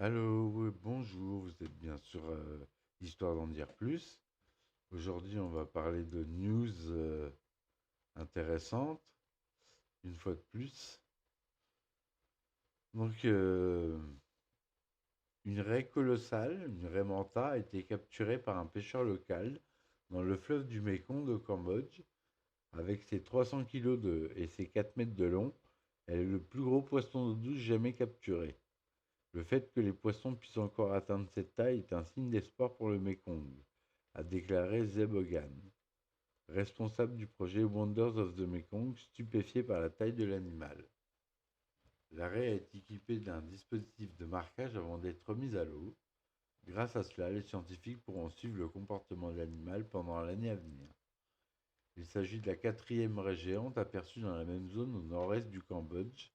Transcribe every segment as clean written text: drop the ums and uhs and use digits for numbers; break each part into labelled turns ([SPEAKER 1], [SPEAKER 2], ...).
[SPEAKER 1] Allô, bonjour, vous êtes bien sur Histoire d'en dire plus. Aujourd'hui, on va parler de news intéressantes, une fois de plus. Donc, une raie colossale, une raie manta, a été capturée par un pêcheur local dans le fleuve du Mékong au Cambodge. Avec ses 300 kilos et ses 4 mètres de long, elle est le plus gros poisson d'eau douce jamais capturé. Le fait que les poissons puissent encore atteindre cette taille est un signe d'espoir pour le Mékong, a déclaré Zeb Hogan, responsable du projet Wonders of the Mekong, stupéfié par la taille de l'animal. La raie est équipée d'un dispositif de marquage avant d'être mise à l'eau. Grâce à cela, les scientifiques pourront suivre le comportement de l'animal pendant l'année à venir. Il s'agit de la quatrième raie géante aperçue dans la même zone au nord-est du Cambodge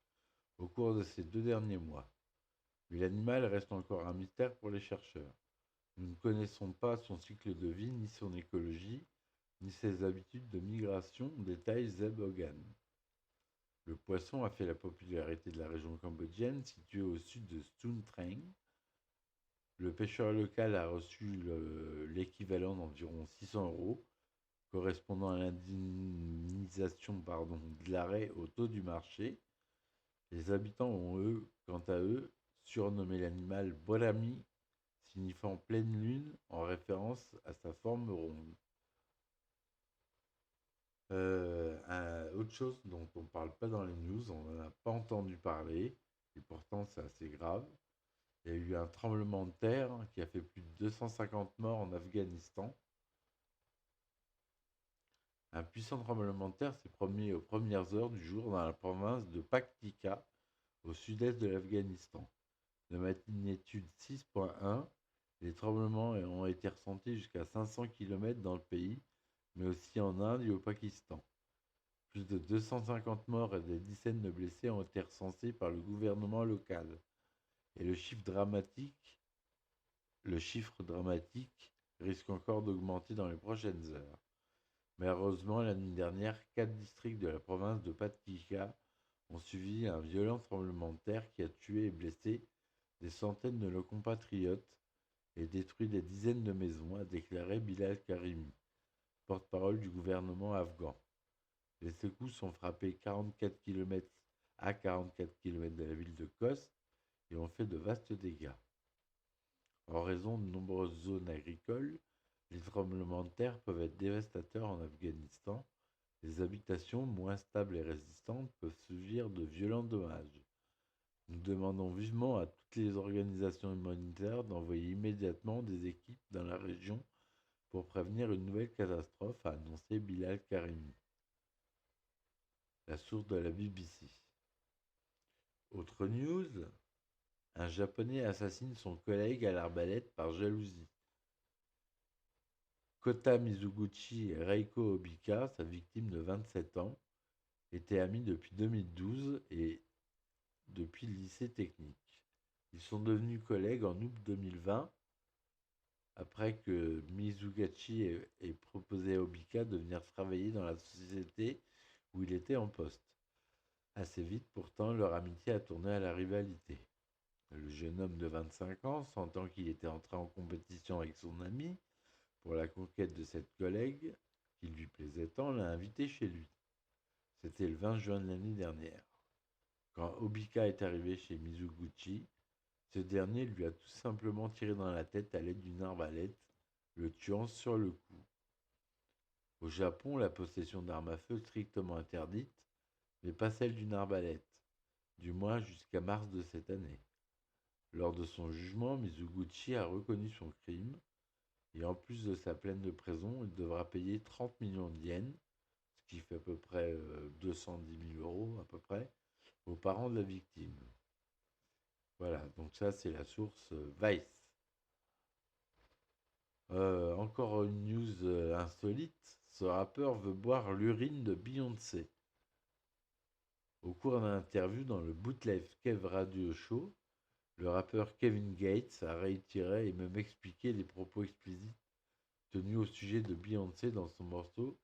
[SPEAKER 1] au cours de ces 2 derniers mois. Mais l'animal reste encore un mystère pour les chercheurs. Nous ne connaissons pas son cycle de vie, ni son écologie, ni ses habitudes de migration, détaille Zeb Hogan. Le poisson a fait la popularité de la région cambodgienne, située au sud de Stung Treng. Le pêcheur local a reçu l'équivalent d'environ 600 euros, correspondant à l'indemnisation de l'arrêt au taux du marché. Les habitants ont, quant à eux, surnommé l'animal Borami, signifiant pleine lune, en référence à sa forme ronde. Autre chose dont on ne parle pas dans les news, on n'en a pas entendu parler, et pourtant c'est assez grave. Il y a eu un tremblement de terre qui a fait plus de 250 morts en Afghanistan. Un puissant tremblement de terre s'est promis aux premières heures du jour dans la province de Paktika, au sud-est de l'Afghanistan. De magnitude 6,1, les tremblements ont été ressentis jusqu'à 500 km dans le pays, mais aussi en Inde et au Pakistan. Plus de 250 morts et des dizaines de blessés ont été recensés par le gouvernement local. Et le chiffre dramatique risque encore d'augmenter dans les prochaines heures. Mais heureusement, la nuit dernière, 4 districts de la province de Paktika ont subi un violent tremblement de terre qui a tué et blessé des centaines de nos compatriotes et détruit des dizaines de maisons, a déclaré Bilal Karimi, porte-parole du gouvernement afghan. Les secousses ont frappé 44 km à 44 km de la ville de Khost et ont fait de vastes dégâts. En raison de nombreuses zones agricoles, les tremblements de terre peuvent être dévastateurs en Afghanistan. Les habitations moins stables et résistantes peuvent subir de violents dommages. Nous demandons vivement à toutes les organisations humanitaires d'envoyer immédiatement des équipes dans la région pour prévenir une nouvelle catastrophe, a annoncé Bilal Karimi, la source de la BBC. Autre news, un Japonais assassine son collègue à l'arbalète par jalousie. Kota Mizuguchi et Reiko Obika, sa victime de 27 ans, étaient amis depuis 2012 et depuis le lycée technique. Ils sont devenus collègues en août 2020 après que Mizuguchi ait proposé à Obika de venir travailler dans la société où il était en poste. Assez vite, pourtant, leur amitié a tourné à la rivalité. Le jeune homme de 25 ans, sentant qu'il était entré en compétition avec son ami pour la conquête de cette collègue qui lui plaisait tant, l'a invité chez lui. C'était le 20 juin de l'année dernière. Quand Obika est arrivé chez Mizuguchi, ce dernier lui a tout simplement tiré dans la tête à l'aide d'une arbalète, le tuant sur le coup. Au Japon, la possession d'armes à feu est strictement interdite, mais pas celle d'une arbalète, du moins jusqu'à mars de cette année. Lors de son jugement, Mizuguchi a reconnu son crime, et en plus de sa peine de prison, il devra payer 30 millions de yens, ce qui fait à peu près 210 000 euros à peu près, aux parents de la victime. Voilà, donc ça c'est la source Vice. Encore une news insolite, ce rappeur veut boire l'urine de Beyoncé. Au cours d'une interview dans le Bootleg Kev Radio Show, le rappeur Kevin Gates a réitéré et même expliqué les propos explicites tenus au sujet de Beyoncé dans son morceau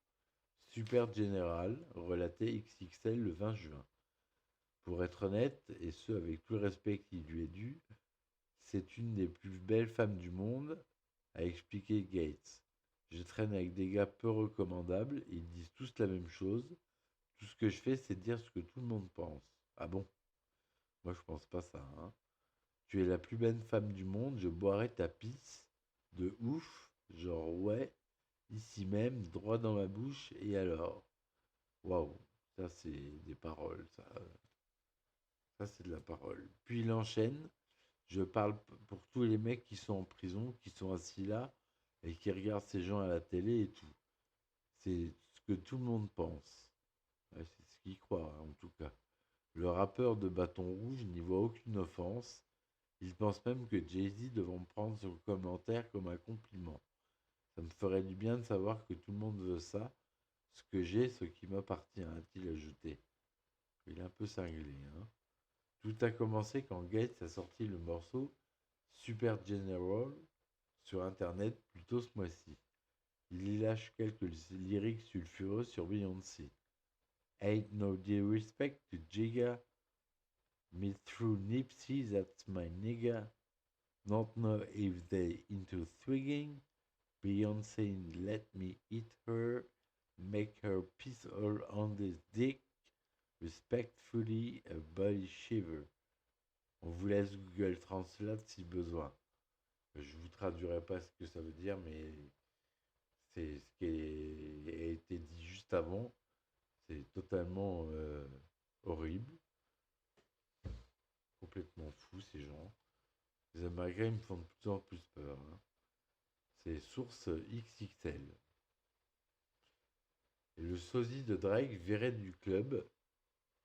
[SPEAKER 1] Super General, relaté XXL le 20 juin. Pour être honnête, et ce avec tout le respect qui lui est dû, C'est une des plus belles femmes du monde, a expliqué Gates. Je traîne avec des gars peu recommandables, ils disent tous la même chose. Tout ce que je fais, c'est dire ce que tout le monde pense. Ah bon? Moi, je pense pas ça, hein. Tu es la plus belle femme du monde, je boirai ta pisse de ouf, genre ouais, ici même, droit dans ma bouche, et alors? Waouh, ça c'est des paroles, ça c'est de la parole. Puis il enchaîne, je parle pour tous les mecs qui sont en prison, qui sont assis là, et qui regardent ces gens à la télé et tout. C'est ce que tout le monde pense. Ouais, c'est ce qu'il croit, en tout cas. Le rappeur de bâton rouge n'y voit aucune offense. Il pense même que Jay-Z devrait me prendre son commentaire comme un compliment. Ça me ferait du bien de savoir que tout le monde veut ça, ce que j'ai, ce qui m'appartient, a-t-il ajouté. Il est un peu cinglé, hein. Tout a commencé quand Gates a sorti le morceau Super General sur internet plus tôt ce mois-ci. Il y lâche quelques lyriques sulfureux sur Beyoncé. Ain't no disrespect to Jigga, me through Nipsey, that's my nigga. Not know if they into swigging. Beyoncé let me eat her, make her piss all on this dick. Respectfully, a body shiver. On vous laisse Google Translate si besoin. Je vous traduirai pas ce que ça veut dire, mais c'est ce qui a été dit juste avant. C'est totalement horrible, complètement fou ces gens. Les Américains ils me font de plus en plus peur, hein. C'est source XXL. Et le sosie de Drake virait du club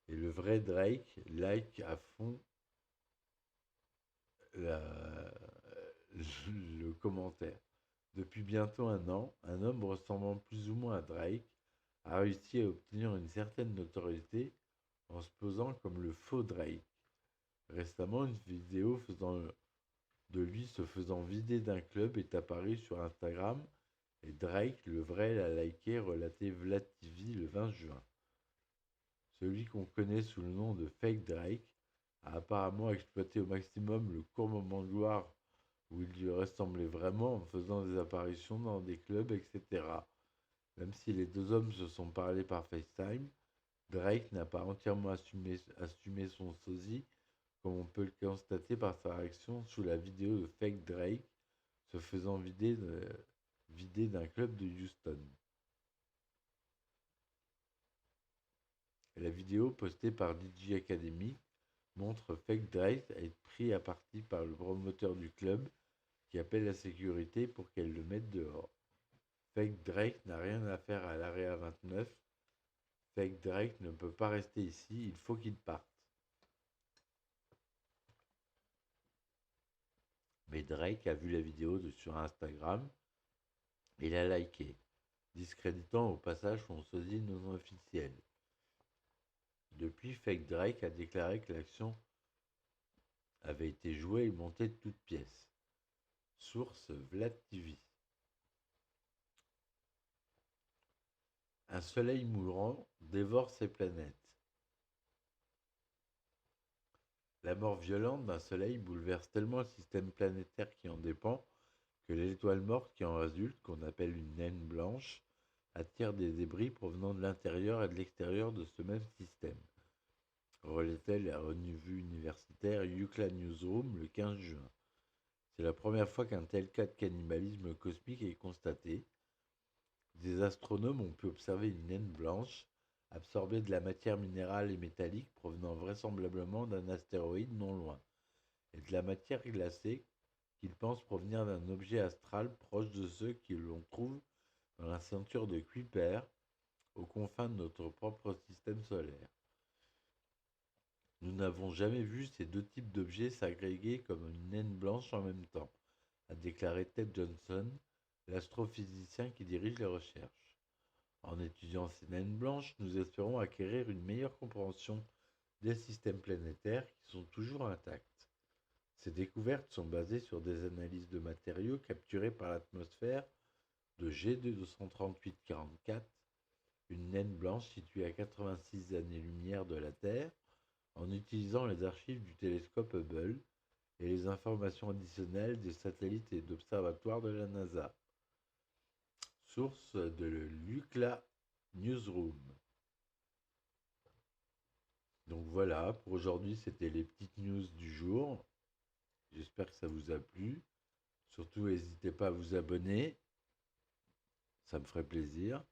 [SPEAKER 1] et le vrai Drake like à fond la- le commentaire. Depuis bientôt un an, un homme ressemblant plus ou moins à Drake a réussi à obtenir une certaine notoriété en se posant comme le faux Drake. Récemment, une vidéo de lui se faisant vider d'un club est apparue sur Instagram et Drake, le vrai, l'a liké, relaté Vlad TV le 20 juin. Celui qu'on connaît sous le nom de Fake Drake a apparemment exploité au maximum le court moment de gloire où il lui ressemblait vraiment en faisant des apparitions dans des clubs, etc. Même si les deux hommes se sont parlé par FaceTime, Drake n'a pas entièrement assumé son sosie, comme on peut le constater par sa réaction sous la vidéo de Fake Drake se faisant vider d'un club de Houston. La vidéo postée par DJ Academy montre Fake Drake être pris à partie par le promoteur du club qui appelle la sécurité pour qu'elle le mette dehors. Fake Drake n'a rien à faire à l'Area 29. Fake Drake ne peut pas rester ici, il faut qu'il parte. Mais Drake a vu la vidéo sur Instagram et l'a liké, discréditant au passage son sosie non officiel. Depuis, Fake Drake a déclaré que l'action avait été jouée et montée de toutes pièces. Source Vlad TV. Un soleil mourant dévore ses planètes. La mort violente d'un soleil bouleverse tellement le système planétaire qui en dépend que l'étoile morte qui en résulte, qu'on appelle une naine blanche, attire des débris provenant de l'intérieur et de l'extérieur de ce même système, relate la revue universitaire UCLA Newsroom le 15 juin. C'est la première fois qu'un tel cas de cannibalisme cosmique est constaté. Des astronomes ont pu observer une naine blanche absorber de la matière minérale et métallique provenant vraisemblablement d'un astéroïde non loin, et de la matière glacée qu'ils pensent provenir d'un objet astral proche de ceux que l'on trouve dans la ceinture de Kuiper, aux confins de notre propre système solaire. Nous n'avons jamais vu ces deux types d'objets s'agréger comme une naine blanche en même temps, a déclaré Ted Johnson, l'astrophysicien qui dirige les recherches. En étudiant ces naines blanches, nous espérons acquérir une meilleure compréhension des systèmes planétaires qui sont toujours intacts. Ces découvertes sont basées sur des analyses de matériaux capturés par l'atmosphère de G23844, une naine blanche située à 86 années-lumière de la Terre, en utilisant les archives du télescope Hubble, et les informations additionnelles des satellites et d'observatoires de la NASA. Source de l'UCLA Newsroom. Donc voilà, pour aujourd'hui, c'était les petites news du jour. J'espère que ça vous a plu. Surtout, n'hésitez pas à vous abonner. Ça me ferait plaisir.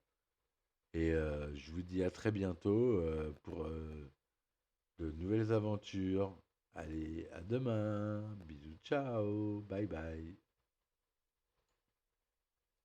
[SPEAKER 1] Et je vous dis à très bientôt pour de nouvelles aventures. Allez, à demain. Bisous, ciao. Bye bye.